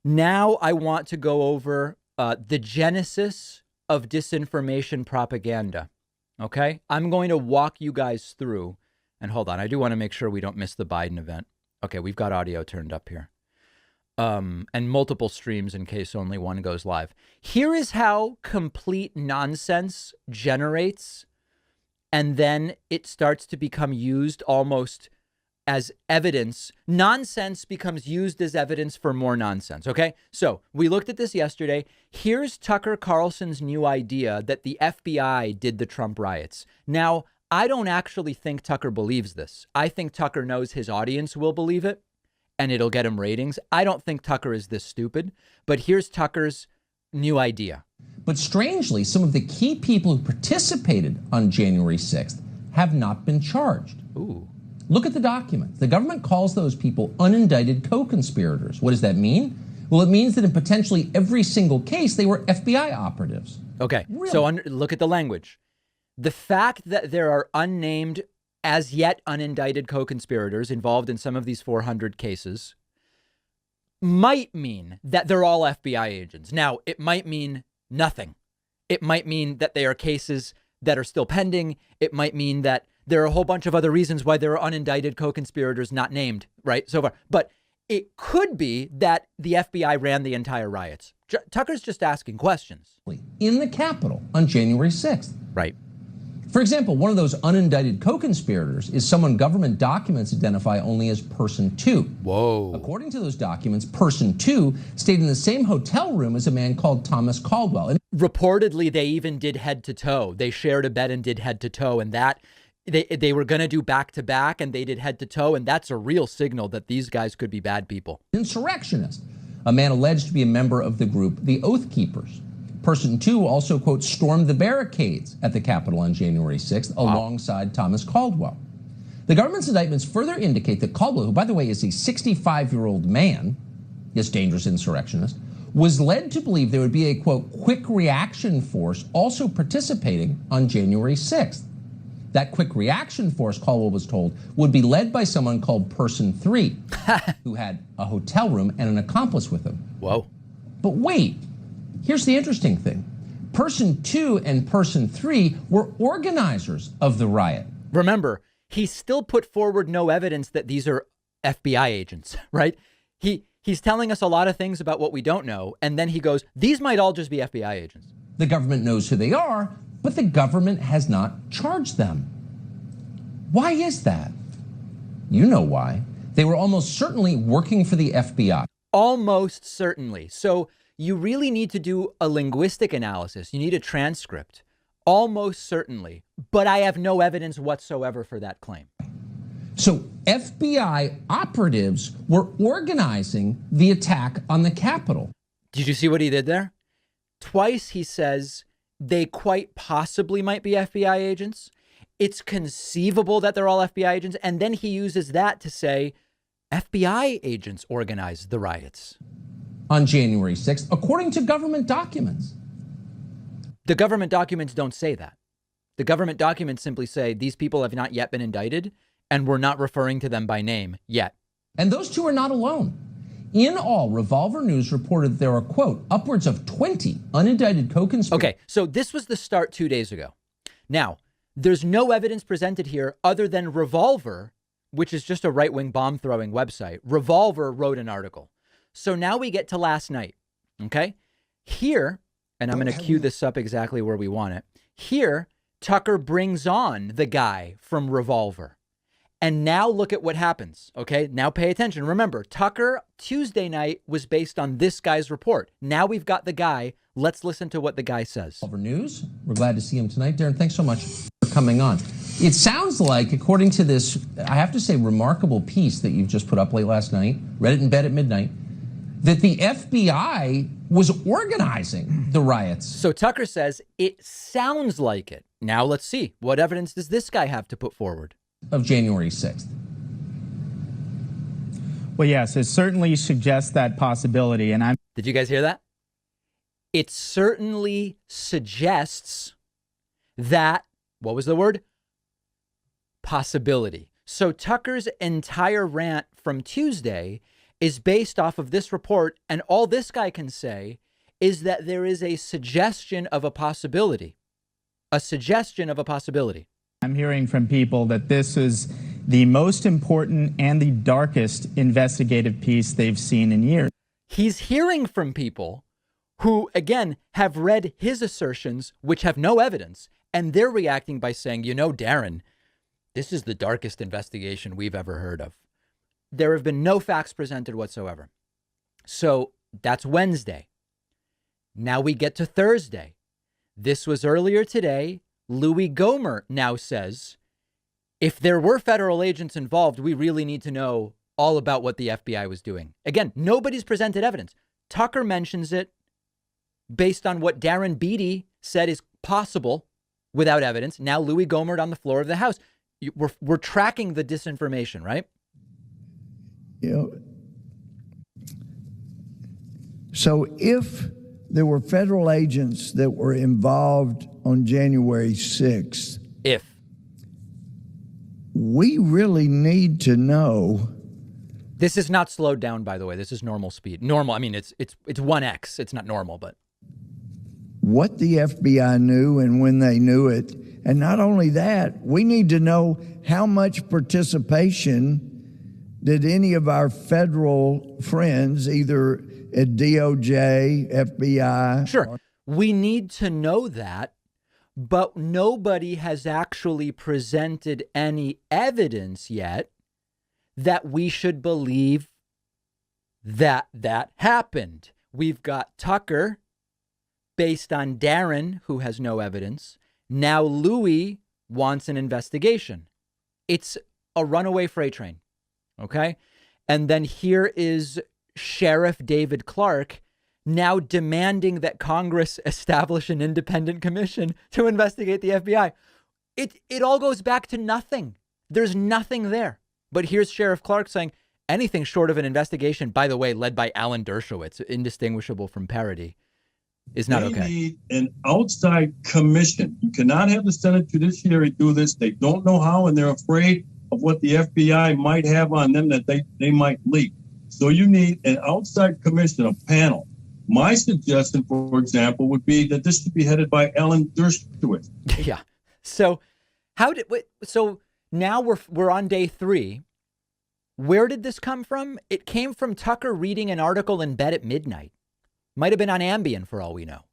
Now I want to go over the genesis of disinformation propaganda. Okay, I'm going to walk you guys through. And hold on, I do want to make sure we don't miss the Biden event. Okay, we've got audio turned up here. And multiple streams in case only one goes live. Here is how complete nonsense generates, and then it starts to become used almost as evidence. Nonsense becomes used as evidence for more nonsense. Okay, so we looked at this yesterday. Here's Tucker Carlson's new idea that the FBI did the Trump riots. Now, I don't actually think Tucker believes this. I think Tucker knows his audience will believe it, and it'll get him ratings. I don't think Tucker is this stupid, but here's Tucker's new idea. But strangely, some of the key people who participated on January 6th have not been charged. Ooh. Look at the document. The government calls those people unindicted co-conspirators. What does that mean? Well, it means that in potentially every single case, they were FBI operatives. Okay, really? So look at the language. The fact that there are unnamed, as yet unindicted co-conspirators involved in some of these 400 cases might mean that they're all FBI agents. Now, it might mean nothing. It might mean that they are cases that are still pending. It might mean that there are a whole bunch of other reasons why there are unindicted co-conspirators not named, right, so far. But it could be that the FBI ran the entire riots. Tucker's just asking questions. In the Capitol on January 6th. Right. For example, one of those unindicted co-conspirators is someone government documents identify only as person 2. Whoa. According to those documents, person 2 stayed in the same hotel room as a man called Thomas Caldwell. And reportedly, they even did head to toe. They shared a bed and did head to toe, and that they were going to do back to back, and they did head to toe, and that's a real signal that these guys could be bad people. Insurrectionist, a man alleged to be a member of the group the Oath Keepers. Person 2 also, quote, stormed the barricades at the Capitol on January 6th alongside Thomas Caldwell. The government's indictments further indicate that Caldwell, who, by the way, is a 65-year-old man, this dangerous insurrectionist, was led to believe there would be a, quote, quick reaction force also participating on January 6th. That quick reaction force, Caldwell was told, would be led by someone called Person 3, who had a hotel room and an accomplice with him. Whoa. But wait. Here's the interesting thing. Person 2 and Person 3 were organizers of the riot. Remember, he still put forward no evidence that these are FBI agents, right? He's telling us a lot of things about what we don't know, and then he goes, these might all just be FBI agents. The government knows who they are, but the government has not charged them. Why is that? You know why. They were almost certainly working for the FBI. Almost certainly. So you really need to do a linguistic analysis. You need a transcript. Almost certainly. But I have no evidence whatsoever for that claim. So FBI operatives were organizing the attack on the Capitol. Did you see what he did there? Twice he says they quite possibly might be FBI agents. It's conceivable that they're all FBI agents. And then he uses that to say FBI agents organized the riots. On January 6th, according to government documents. The government documents don't say that. The government documents simply say these people have not yet been indicted, and we're not referring to them by name yet. And those two are not alone. In all, Revolver News reported that there are, quote, upwards of 20 unindicted co-conspirators. Okay, so this was the start 2 days ago. Now, there's no evidence presented here other than Revolver, which is just a right-wing bomb-throwing website. Revolver wrote an article. So now we get to last night, okay? Here, and I'm going to cue this up exactly where we want it. Here, Tucker brings on the guy from Revolver. And now look at what happens, okay? Now pay attention. Remember, Tucker Tuesday night was based on this guy's report. Now we've got the guy. Let's listen to what the guy says. Revolver News. We're glad to see him tonight. Darren, thanks so much for coming on. It sounds like, according to this, I have to say, remarkable piece that you've just put up late last night, read it in bed at midnight, that the FBI was organizing the riots. So Tucker says it sounds like it. Now let's see. What evidence does this guy have to put forward? Of January 6th. Well, yes, it certainly suggests that possibility. And Did you guys hear that? It certainly suggests that, what was the word? Possibility. So Tucker's entire rant from Tuesday is based off of this report. And all this guy can say is that there is a suggestion of a possibility, a suggestion of a possibility. I'm hearing from people that this is the most important and the darkest investigative piece they've seen in years. He's hearing from people who, again, have read his assertions, which have no evidence, and they're reacting by saying, you know, Darren, this is the darkest investigation we've ever heard of. There have been no facts presented whatsoever. So that's Wednesday. Now we get to Thursday. This was earlier today. Louis Gohmert now says, if there were federal agents involved, we really need to know all about what the FBI was doing. Again, nobody's presented evidence. Tucker mentions it based on what Darren Beattie said is possible without evidence. Now Louis Gohmert on the floor of the House. We're tracking the disinformation, right? You know, so if there were federal agents that were involved on January 6th, we really need to know. This is not slowed down, by the way. This is normal speed. Normal. I mean, it's 1x. It's not normal, but what the FBI knew and when they knew it. And not only that, we need to know how much participation did any of our federal friends, either at DOJ, FBI. Sure. We need to know that, but nobody has actually presented any evidence yet that we should believe that that happened. We've got Tucker based on Darren, who has no evidence. Now Louis wants an investigation. It's a runaway freight train. Okay. And then here is Sheriff David Clark now demanding that Congress establish an independent commission to investigate the FBI. It all goes back to nothing. There's nothing there. But here's Sheriff Clark saying anything short of an investigation, by the way, led by Alan Dershowitz, indistinguishable from parody, is not okay. They need an outside commission. You cannot have the Senate Judiciary do this. They don't know how, and they're afraid of what the FBI might have on them that they might leak. So you need an outside commission, a panel. My suggestion, for example, would be that this should be headed by Alan Dershowitz. Yeah. So so now we're on day 3. Where did this come from? It came from Tucker reading an article in bed at midnight. Might have been on Ambien for all we know.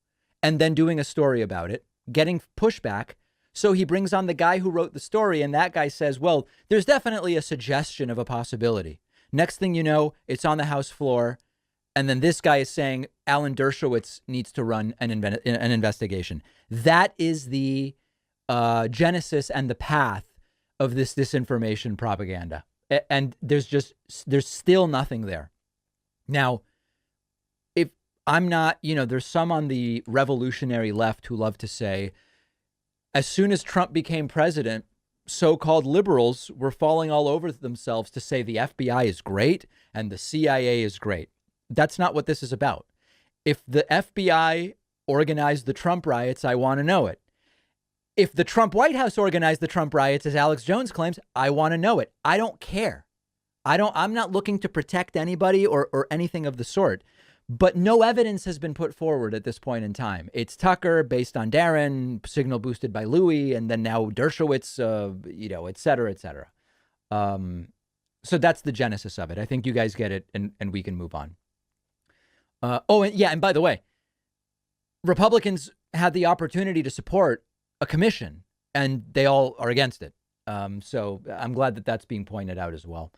And then doing a story about it, getting pushback. So he brings on the guy who wrote the story, and that guy says, well, there's definitely a suggestion of a possibility. Next thing you know, it's on the House floor. And then this guy is saying Alan Dershowitz needs to run an investigation. That is the genesis and the path of this disinformation propaganda. And there's still nothing there. Now, if I'm not, there's some on the revolutionary left who love to say, as soon as Trump became president, so-called liberals were falling all over themselves to say the FBI is great and the CIA is great. That's not what this is about. If the FBI organized the Trump riots, I want to know it. If the Trump White House organized the Trump riots, as Alex Jones claims, I want to know it. I don't care. I'm not looking to protect anybody or anything of the sort. But no evidence has been put forward at this point in time. It's Tucker based on Darren, signal boosted by Louis, and then now Dershowitz, et cetera, et cetera. So that's the genesis of it. I think you guys get it, and we can move on. And by the way, Republicans had the opportunity to support a commission, and they all are against it. So I'm glad that that's being pointed out as well.